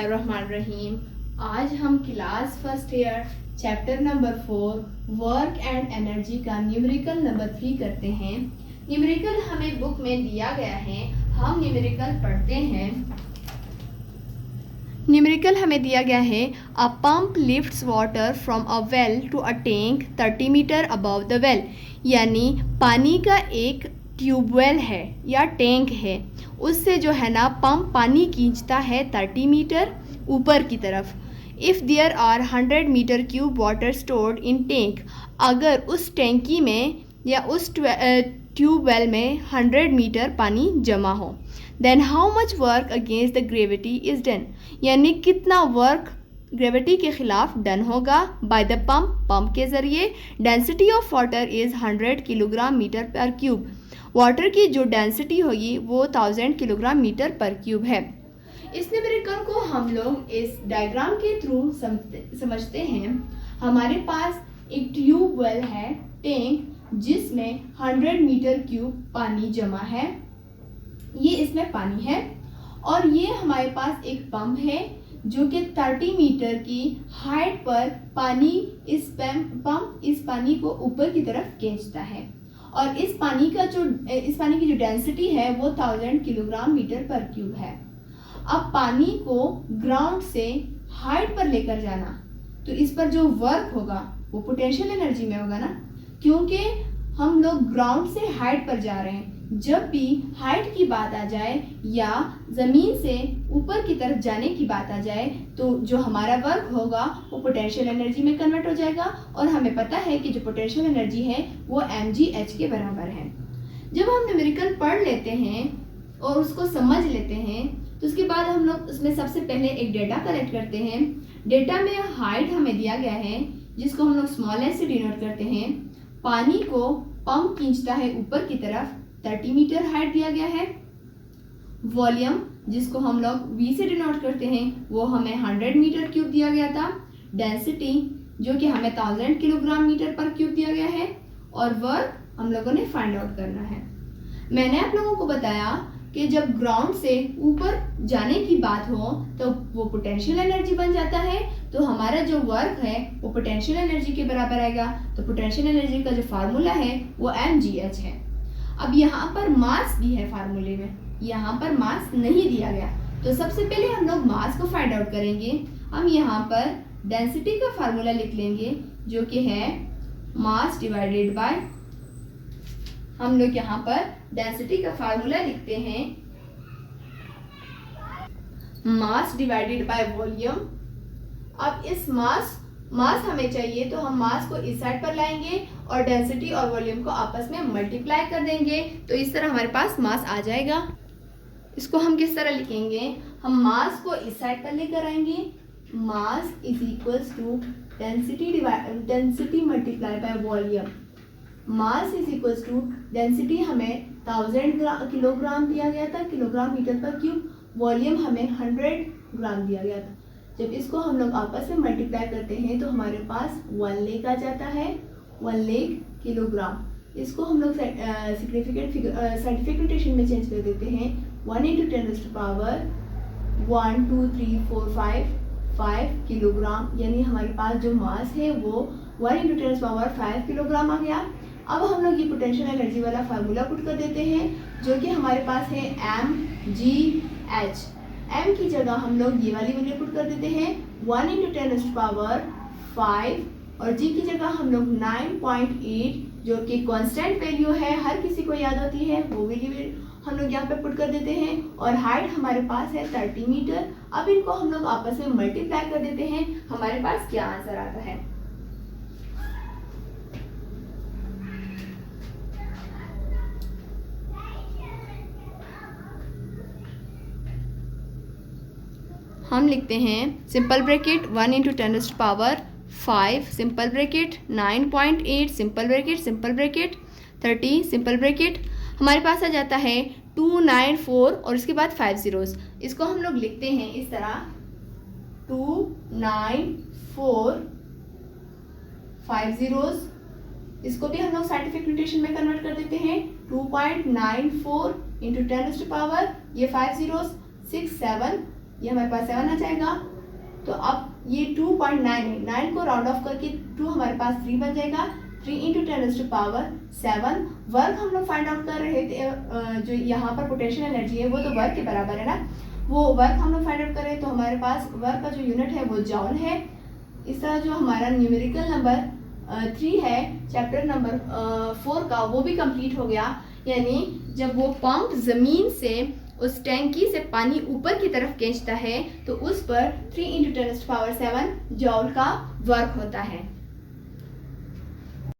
बिस्मिल्लाहिर्रहमानिर्रहीम। आज हम class first year chapter number 4 work and energy का न्यूमेरिकल नंबर 3 करते हैं। न्यूमेरिकल हमें बुक में दिया गया है, हम न्यूमेरिकल पढ़ते हैं। न्यूमेरिकल हमें दिया गया है, a pump lifts water from a well to a tank 30 metre above the well. यानी पानी का एक ट्यूबवेल है या टैंक है, उससे जो है ना पंप पानी खींचता है 30 मीटर ऊपर की तरफ। If there are 100 metre cube water stored in tank, अगर उस टैंकी में या उस ट्यूबवेल में 100 मीटर पानी जमा हो, then how much work against the gravity is done. यानी कितना वर्क ग्रेविटी के ख़िलाफ़ डन होगा बाय द पंप के ज़रिए। Density of water is 100 kilogram metre per cube. Water की जो डेंसिटी होगी वो 1000 किलोग्राम मीटर पर क्यूब है। इस न्यूमेरिकल को हम लोग इस डायग्राम के थ्रू समझते हैं। हमारे पास एक ट्यूबवेल है, टैंक, जिसमें 100 मीटर क्यूब पानी जमा है। ये इसमें पानी है और ये हमारे पास एक पंप है जो कि 30 मीटर की हाइट पर पानी इस पानी को ऊपर की तरफ खींचता है। और इस पानी की जो डेंसिटी है वो 1000 किलोग्राम मीटर पर क्यूब है। अब पानी को ग्राउंड से हाइट पर लेकर जाना, तो इस पर जो वर्क होगा वो पोटेंशियल एनर्जी में होगा ना, क्योंकि हम लोग ग्राउंड से हाइट पर जा रहे हैं। जब भी हाइट की बात आ जाए या ज़मीन से ऊपर की तरफ जाने की बात आ जाए, तो जो हमारा वर्क होगा वो पोटेंशियल एनर्जी में कन्वर्ट हो जाएगा। और हमें पता है कि जो पोटेंशियल एनर्जी है वो mgh के बराबर है। जब हम न्यूमेरिकल पढ़ लेते हैं और उसको समझ लेते हैं, तो उसके बाद हम लोग उसमें सबसे पहले एक डेटा कलेक्ट करते हैं। डेटा में हाइट हमें दिया गया है, जिसको हम लोग स्मॉल s से डिनोट करते हैं। पानी को पंप खींचता है ऊपर की तरफ, 30 मीटर हाइट दिया गया है। वॉल्यूम, जिसको हम लोग V से डिनोट करते हैं, वो हमें 100 मीटर क्यूब दिया गया था। डेंसिटी, जो कि हमें 1000 किलोग्राम मीटर पर क्यूब दिया गया है। और वर्क हम लोगों ने फाइंड आउट करना है। मैंने आप लोगों को बताया कि जब ग्राउंड से ऊपर जाने की बात हो तो वो पोटेंशियल एनर्जी बन जाता है, तो हमारा जो वर्क है वो पोटेंशियल एनर्जी के बराबर आएगा। तो पोटेंशियल एनर्जी का जो फार्मूला है वो mgh है। अब यहाँ पर मास भी है फार्मूले में, यहाँ पर मास नहीं दिया गया, तो सबसे पहले हम लोग मास को फाइंड आउट करेंगे। हम यहाँ पर डेंसिटी का फार्मूला लिख लेंगे, जो कि है मास डिवाइडेड बाय, हम लोग यहाँ पर डेंसिटी का फार्मूला लिखते हैं मास डिवाइडेड बाय वॉल्यूम। अब इस मास हमें चाहिए, तो हम मास को इस साइड पर लाएंगे और डेंसिटी और वॉल्यूम को आपस में मल्टीप्लाई कर देंगे, तो इस तरह हमारे पास मास आ जाएगा। इसको हम किस तरह लिखेंगे, हम मास को इस साइड पर लेकर आएंगे। Mass is equals to density multiply by volume. Mass is equals to density हमें 1000 किलोग्राम दिया गया था, kilogram metre per cube. Volume हमें 100 ग्राम दिया गया था। जब इसको हम लोग आपस में मल्टीप्लाई करते हैं तो हमारे पास 1 लेख आ जाता है, 1 लेख किलोग्राम। इसको हम लोग साइंटिफिक नोटेशन में चेंज कर देते हैं। 1 × 10⁻⁴ 1 2 3 4 5 किलोग्राम। यानी हमारे पास जो मास है वो 1 × 10⁻⁵ किलोग्राम आ गया। अब हम लोग ये पोटेंशियल एनर्जी वाला फार्मूला पुट कर देते हैं, जो कि हमारे पास है mgh। m की जगह हम लोग ये वाली वैल्यू पुट कर देते हैं 1 × 10⁵ और g की जगह हम लोग 9.8, जो कि कांस्टेंट वैल्यू है, हर किसी को याद होती है, वो वैल्यू हम लोग यहाँ पे पुट कर देते हैं। और हाइट हमारे पास है 30 मीटर। अब इनको हम लोग आपस में मल्टीप्लाई कर देते हैं, हमारे पास क्या आंसर आता है। हम लिखते हैं simple bracket 1 × 10⁵ simple bracket 9.8 simple bracket 30 simple bracket. हमारे पास आ जाता है 294 और इसके बाद 5 zeros। इसको हम लोग लिखते हैं इस तरह 294 5 zeros। इसको भी हम लोग साइंटिफिक नोटेशन में कन्वर्ट कर देते हैं 2.94 × 10⁻, ये 5 zeros 6 7 ये हमारे पास 7 आ जाएगा। तो अब ये 2.9 है, 9 को राउंड ऑफ करके 2 हमारे पास 3 बन जाएगा। 3 × 10⁻⁷ वर्क हम लोग फाइंड आउट कर रहे थे, जो यहाँ पर पोटेंशियल एनर्जी है वो तो वर्क के बराबर है ना, वो वर्क हम लोग फाइंड आउट कर रहे हैं। तो हमारे पास वर्क का जो यूनिट है वो जॉल है। इस तरह जो हमारा न्यूमेरिकल नंबर 3 है चैप्टर नंबर 4 का, वो भी कंप्लीट हो गया। यानी जब वो पंप ज़मीन से उस टैंकी से पानी ऊपर की तरफ खींचता है तो उस पर 3 × 10⁻⁷ जॉल का वर्क होता है।